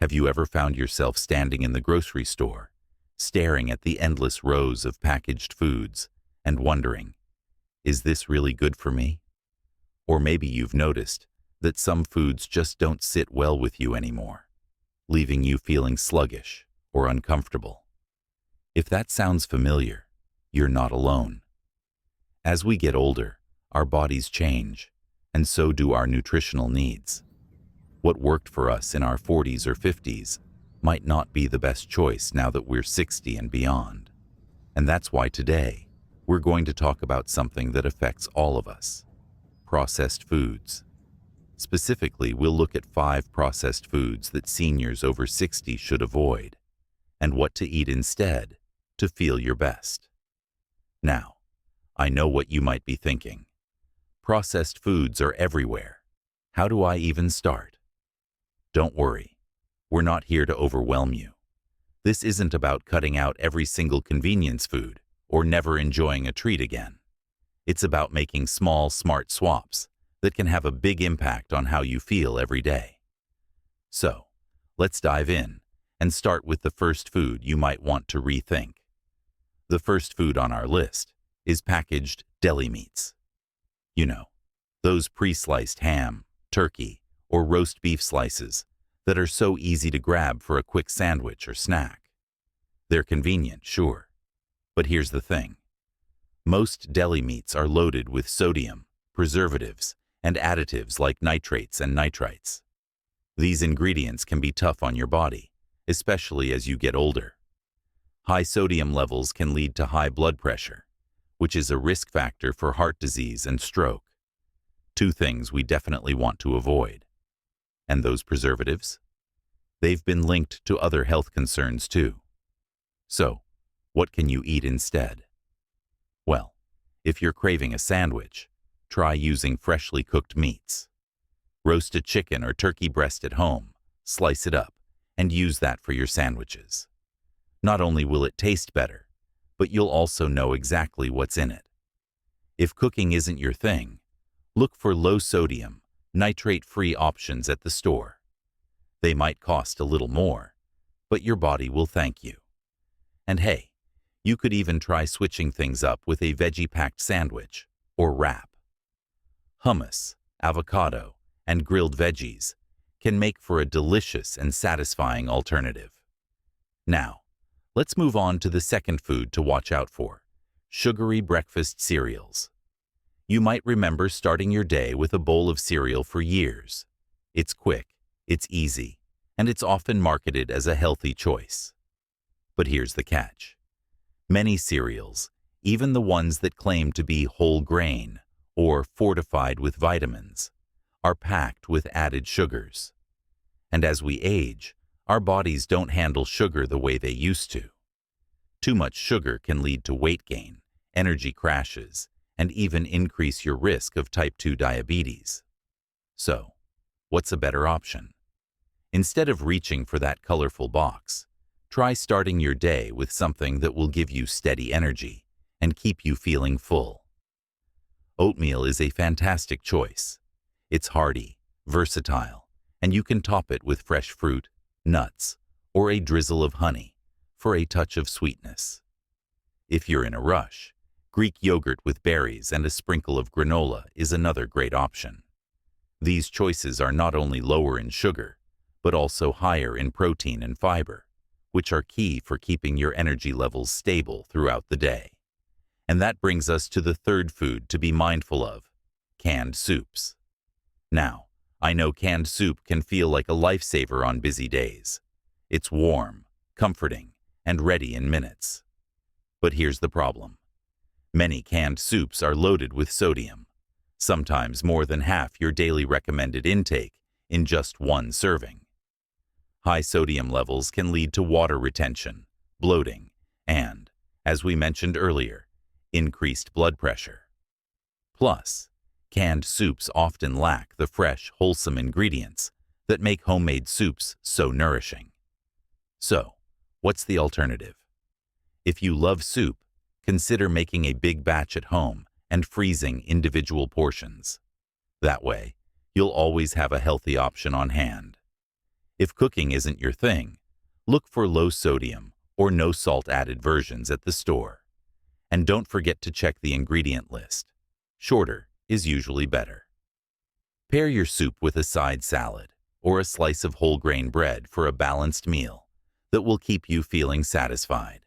Have you ever found yourself standing in the grocery store, staring at the endless rows of packaged foods, and wondering, is this really good for me? Or maybe you've noticed that some foods just don't sit well with you anymore, leaving you feeling sluggish or uncomfortable. If that sounds familiar, you're not alone. As we get older, our bodies change, and so do our nutritional needs. What worked for us in our 40s or 50s might not be the best choice now that we're 60 and beyond. And that's why today, we're going to talk about something that affects all of us: processed foods. Specifically, we'll look at 5 processed foods that seniors over 60 should avoid, and what to eat instead to feel your best. Now, I know what you might be thinking. Processed foods are everywhere. How do I even start? Don't worry, we're not here to overwhelm you. This isn't about cutting out every single convenience food or never enjoying a treat again. It's about making small, smart swaps that can have a big impact on how you feel every day. So, let's dive in and start with the first food you might want to rethink. The first food on our list is packaged deli meats. You know, those pre-sliced ham, turkey, or roast beef slices that are so easy to grab for a quick sandwich or snack. They're convenient, sure, but here's the thing. Most deli meats are loaded with sodium, preservatives, and additives like nitrates and nitrites. These ingredients can be tough on your body, especially as you get older. High sodium levels can lead to high blood pressure, which is a risk factor for heart disease and stroke. 2 things we definitely want to avoid. And those preservatives? They've been linked to other health concerns too. So, what can you eat instead? Well, if you're craving a sandwich, try using freshly cooked meats. Roast a chicken or turkey breast at home, slice it up, and use that for your sandwiches. Not only will it taste better, but you'll also know exactly what's in it. If cooking isn't your thing, look for low-sodium, nitrate-free options at the store. They might cost a little more, but your body will thank you. And hey, you could even try switching things up with a veggie-packed sandwich or wrap. Hummus, avocado, and grilled veggies can make for a delicious and satisfying alternative. Now, let's move on to the second food to watch out for: sugary breakfast cereals. You might remember starting your day with a bowl of cereal for years. It's quick, it's easy, and it's often marketed as a healthy choice. But here's the catch. Many cereals, even the ones that claim to be whole grain or fortified with vitamins, are packed with added sugars. And as we age, our bodies don't handle sugar the way they used to. Too much sugar can lead to weight gain, energy crashes, and even increase your risk of type 2 diabetes. So, what's a better option? Instead of reaching for that colorful box, try starting your day with something that will give you steady energy and keep you feeling full. Oatmeal is a fantastic choice. It's hearty, versatile, and you can top it with fresh fruit, nuts, or a drizzle of honey for a touch of sweetness. If you're in a rush, Greek yogurt with berries and a sprinkle of granola is another great option. These choices are not only lower in sugar, but also higher in protein and fiber, which are key for keeping your energy levels stable throughout the day. And that brings us to the third food to be mindful of: canned soups. Now, I know canned soup can feel like a lifesaver on busy days. It's warm, comforting, and ready in minutes. But here's the problem. Many canned soups are loaded with sodium, sometimes more than half your daily recommended intake in just one serving. High sodium levels can lead to water retention, bloating, and, as we mentioned earlier, increased blood pressure. Plus, canned soups often lack the fresh, wholesome ingredients that make homemade soups so nourishing. So, what's the alternative? If you love soup, consider making a big batch at home and freezing individual portions. That way, you'll always have a healthy option on hand. If cooking isn't your thing, look for low sodium or no salt added versions at the store. And don't forget to check the ingredient list. Shorter is usually better. Pair your soup with a side salad or a slice of whole grain bread for a balanced meal that will keep you feeling satisfied.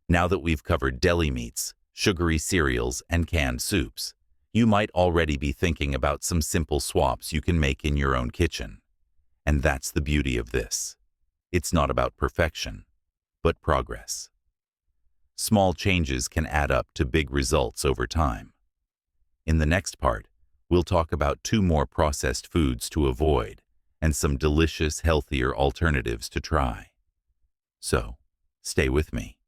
Now that we've covered deli meats, sugary cereals, and canned soups, you might already be thinking about some simple swaps you can make in your own kitchen. And that's the beauty of this. It's not about perfection, but progress. Small changes can add up to big results over time. In the next part, we'll talk about 2 more processed foods to avoid and some delicious, healthier alternatives to try. So, stay with me.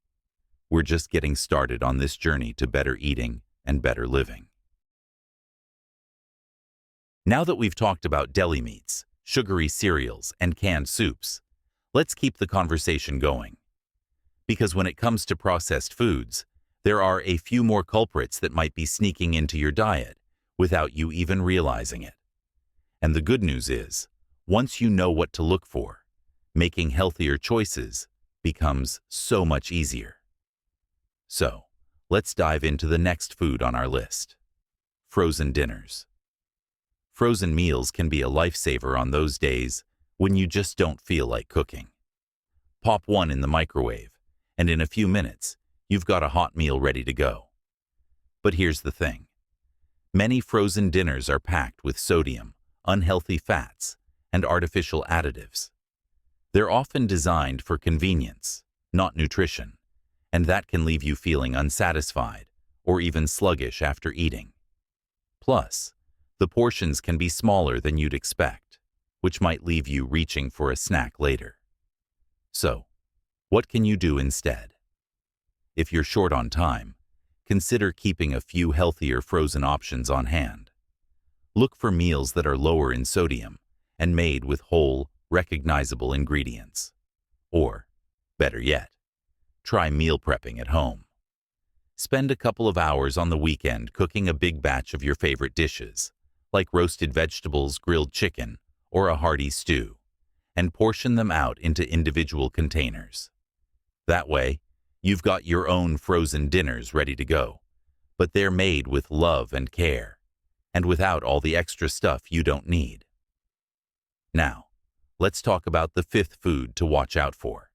We're just getting started on this journey to better eating and better living. Now that we've talked about deli meats, sugary cereals, and canned soups, let's keep the conversation going. Because when it comes to processed foods, there are a few more culprits that might be sneaking into your diet without you even realizing it. And the good news is, once you know what to look for, making healthier choices becomes so much easier. So, let's dive into the next food on our list. Frozen dinners. Frozen meals can be a lifesaver on those days when you just don't feel like cooking. Pop one in the microwave, and in a few minutes, you've got a hot meal ready to go. But here's the thing. Many frozen dinners are packed with sodium, unhealthy fats, and artificial additives. They're often designed for convenience, not nutrition, and that can leave you feeling unsatisfied or even sluggish after eating. Plus, the portions can be smaller than you'd expect, which might leave you reaching for a snack later. So, what can you do instead? If you're short on time, consider keeping a few healthier frozen options on hand. Look for meals that are lower in sodium and made with whole, recognizable ingredients. Or, better yet, try meal prepping at home. Spend a couple of hours on the weekend cooking a big batch of your favorite dishes, like roasted vegetables, grilled chicken, or a hearty stew, and portion them out into individual containers. That way, you've got your own frozen dinners ready to go, but they're made with love and care, and without all the extra stuff you don't need. Now, let's talk about the 5th food to watch out for.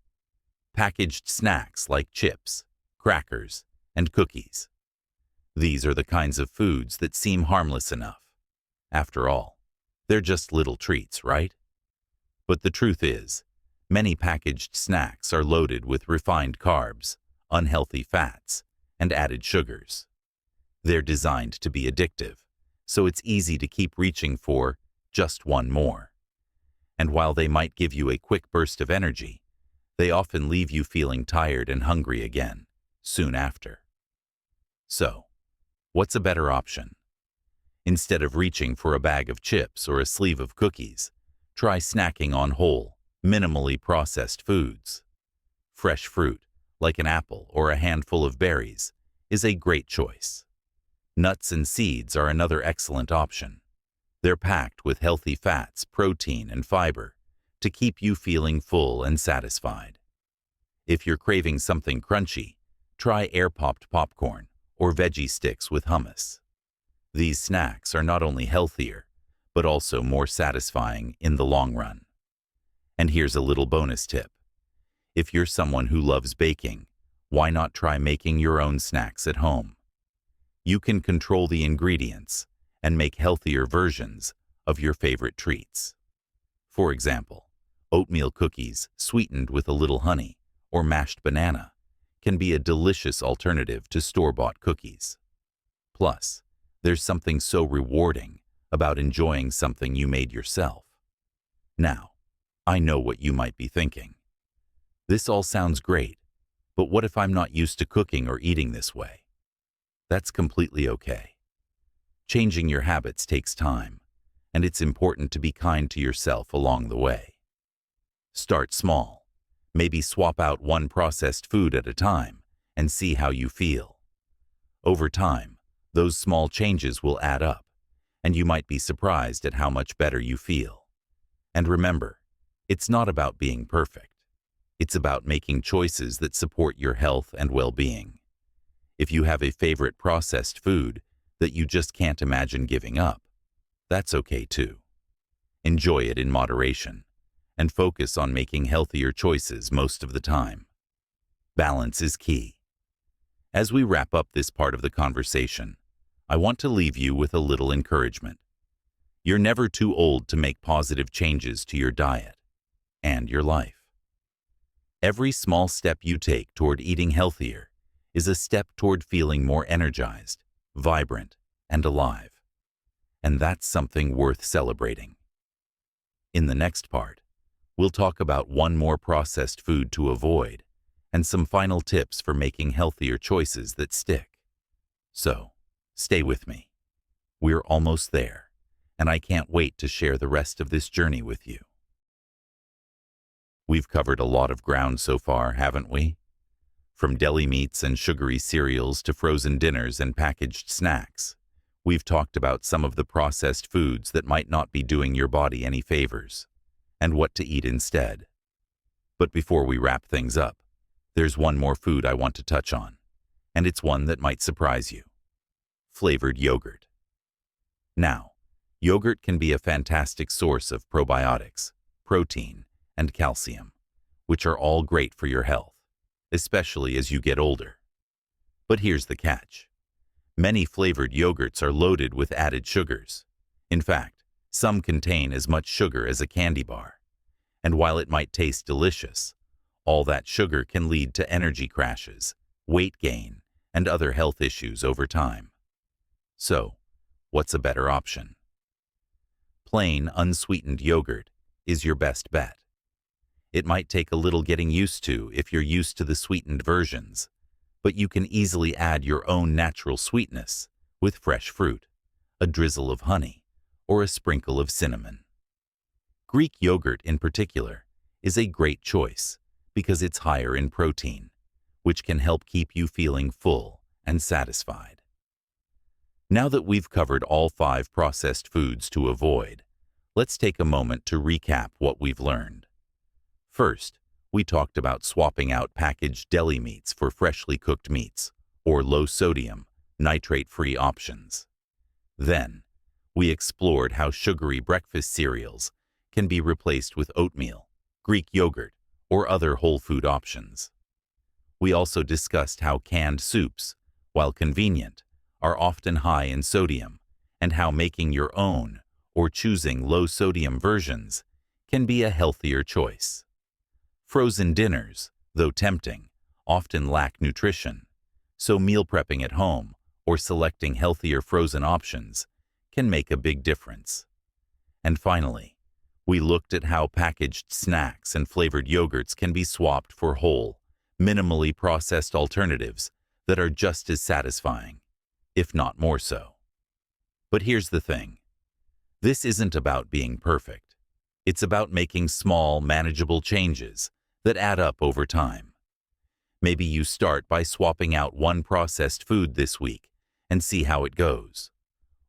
Packaged snacks like chips, crackers, and cookies. These are the kinds of foods that seem harmless enough. After all, they're just little treats, right? But the truth is, many packaged snacks are loaded with refined carbs, unhealthy fats, and added sugars. They're designed to be addictive, so it's easy to keep reaching for just one more. And while they might give you a quick burst of energy, they often leave you feeling tired and hungry again, soon after. So, what's a better option? Instead of reaching for a bag of chips or a sleeve of cookies, try snacking on whole, minimally processed foods. Fresh fruit, like an apple or a handful of berries, is a great choice. Nuts and seeds are another excellent option. They're packed with healthy fats, protein, and fiber to keep you feeling full and satisfied. If you're craving something crunchy, try air-popped popcorn or veggie sticks with hummus. These snacks are not only healthier, but also more satisfying in the long run. And here's a little bonus tip. If you're someone who loves baking, why not try making your own snacks at home? You can control the ingredients and make healthier versions of your favorite treats. For example, oatmeal cookies sweetened with a little honey or mashed banana can be a delicious alternative to store-bought cookies. Plus, there's something so rewarding about enjoying something you made yourself. Now, I know what you might be thinking. This all sounds great, but what if I'm not used to cooking or eating this way? That's completely okay. Changing your habits takes time, and it's important to be kind to yourself along the way. Start small. Maybe swap out one processed food at a time and see how you feel. Over time, those small changes will add up, and you might be surprised at how much better you feel. And remember, It's not about being perfect. It's about making choices that support your health and well-being. If you have a favorite processed food that you just can't imagine giving up, that's okay too. Enjoy it in moderation and focus on making healthier choices most of the time. Balance is key. As we wrap up this part of the conversation, I want to leave you with a little encouragement. You're never too old to make positive changes to your diet and your life. Every small step you take toward eating healthier is a step toward feeling more energized, vibrant, and alive. And that's something worth celebrating. In the next part, we'll talk about one more processed food to avoid and some final tips for making healthier choices that stick. So, stay with me. We're almost there, and I can't wait to share the rest of this journey with you. We've covered a lot of ground so far, haven't we? From deli meats and sugary cereals to frozen dinners and packaged snacks, we've talked about some of the processed foods that might not be doing your body any favors, and what to eat instead. But before we wrap things up, there's one more food I want to touch on, and it's one that might surprise you. Flavored yogurt. Now, yogurt can be a fantastic source of probiotics, protein, and calcium, which are all great for your health, especially as you get older. But here's the catch. Many flavored yogurts are loaded with added sugars. In fact, some contain as much sugar as a candy bar. And while it might taste delicious, all that sugar can lead to energy crashes, weight gain, and other health issues over time. So, what's a better option? Plain, unsweetened yogurt is your best bet. It might take a little getting used to if you're used to the sweetened versions, but you can easily add your own natural sweetness with fresh fruit, a drizzle of honey, or a sprinkle of cinnamon. Greek yogurt in particular is a great choice because it's higher in protein, which can help keep you feeling full and satisfied. Now that we've covered all 5 processed foods to avoid, let's take a moment to recap what we've learned. First, we talked about swapping out packaged deli meats for freshly cooked meats or low-sodium, nitrate-free options. Then, we explored how sugary breakfast cereals can be replaced with oatmeal, Greek yogurt, or other whole food options. We also discussed how canned soups, while convenient, are often high in sodium, and how making your own or choosing low-sodium versions can be a healthier choice. Frozen dinners, though tempting, often lack nutrition, so meal prepping at home or selecting healthier frozen options can make a big difference. And finally, we looked at how packaged snacks and flavored yogurts can be swapped for whole, minimally processed alternatives that are just as satisfying, if not more so. But here's the thing. This isn't about being perfect. It's about making small, manageable changes that add up over time. Maybe you start by swapping out one processed food this week and see how it goes.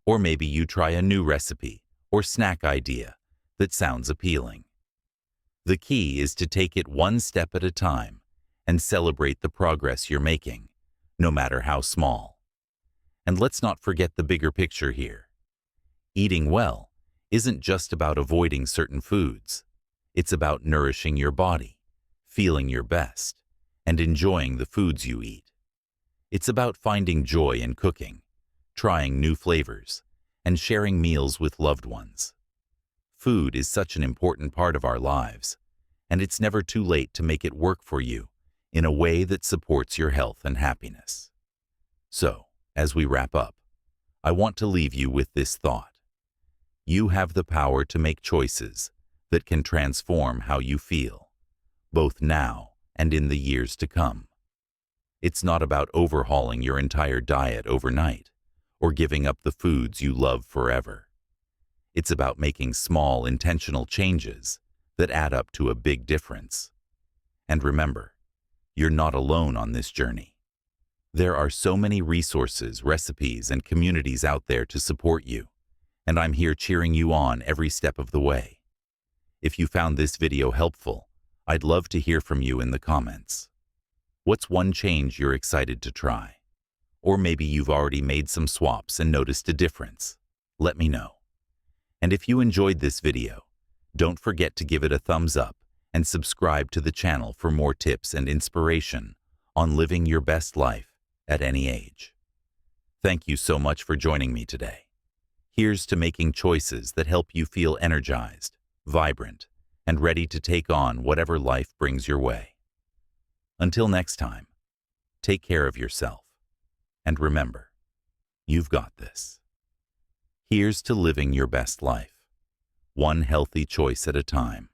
Or maybe you try a new recipe or snack idea that sounds appealing. The key is to take it one step at a time and celebrate the progress you're making, no matter how small. And let's not forget the bigger picture here. Eating well isn't just about avoiding certain foods. It's about nourishing your body, feeling your best, and enjoying the foods you eat. It's about finding joy in cooking, trying new flavors, and sharing meals with loved ones. Food is such an important part of our lives, and it's never too late to make it work for you in a way that supports your health and happiness. So, as we wrap up, I want to leave you with this thought. You have the power to make choices that can transform how you feel, both now and in the years to come. It's not about overhauling your entire diet overnight or giving up the foods you love forever. It's about making small, intentional changes that add up to a big difference. And remember, you're not alone on this journey. There are so many resources, recipes, and communities out there to support you, and I'm here cheering you on every step of the way. If you found this video helpful, I'd love to hear from you in the comments. What's one change you're excited to try? Or maybe you've already made some swaps and noticed a difference. Let me know. And if you enjoyed this video, don't forget to give it a thumbs up and subscribe to the channel for more tips and inspiration on living your best life at any age. Thank you so much for joining me today. Here's to making choices that help you feel energized, vibrant, and ready to take on whatever life brings your way. Until next time, take care of yourself. And remember, you've got this. Here's to living your best life, one healthy choice at a time.